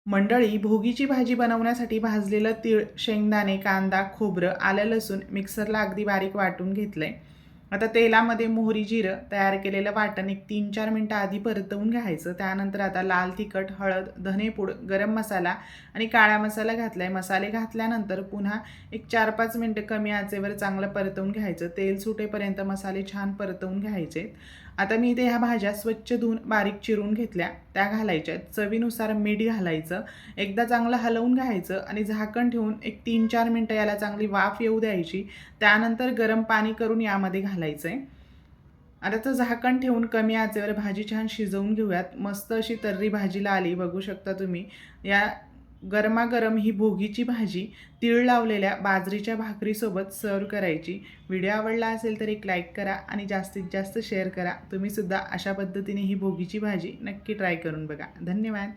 मंडळी, भोगीची भाजी बनवण्यासाठी भाजलेलं तीळ, शेंगदाणे, कांदा, खोबरं, आलं, लसूण मिक्सरला अगदी बारीक वाटून घेतलंय. आता तेलामध्ये मोहरी, जिरं तयार केलेलं वाटण एक 3-4 मिनटं आधी परतवून घ्यायचं. त्यानंतर आता लाल तिखट, हळद, धनेपूड, गरम मसाला आणि काळा मसाला घातलाय. मसाले घातल्यानंतर पुन्हा एक 4-5 मिनटं कमी आचेवर चांगलं परतवून घ्यायचं. तेल सुटेपर्यंत मसाले छान परतवून घ्यायचे. आता मी इथे ह्या भाज्या स्वच्छ धुवून बारीक चिरून घेतल्या, त्या घालायच्या. चवीनुसार मीठ घालायचं. एकदा चांगलं हलवून घ्यायचं आणि झाकण ठेवून एक 3-4 मिनटं याला चांगली वाफ येऊ द्यायची. त्यानंतर गरम पाणी करून यामध्ये घालायचं आहे. आता तर झाकण ठेवून कमी आचेवर भाजी छान शिजवून घेऊयात. मस्त अशी तर्री भाजीला आली, बघू शकता तुम्ही. या गरमागरम ही भोगीची भाजी तीळ लावलेल्या बाजरीच्या भाकरीसोबत सर्व करायची. व्हिडिओ आवडला असेल तर एक लाईक करा आणि जास्तीत जास्त शेअर करा. तुम्हीसुद्धा अशा पद्धतीने ही भोगीची भाजी नक्की ट्राय करून बघा. धन्यवाद.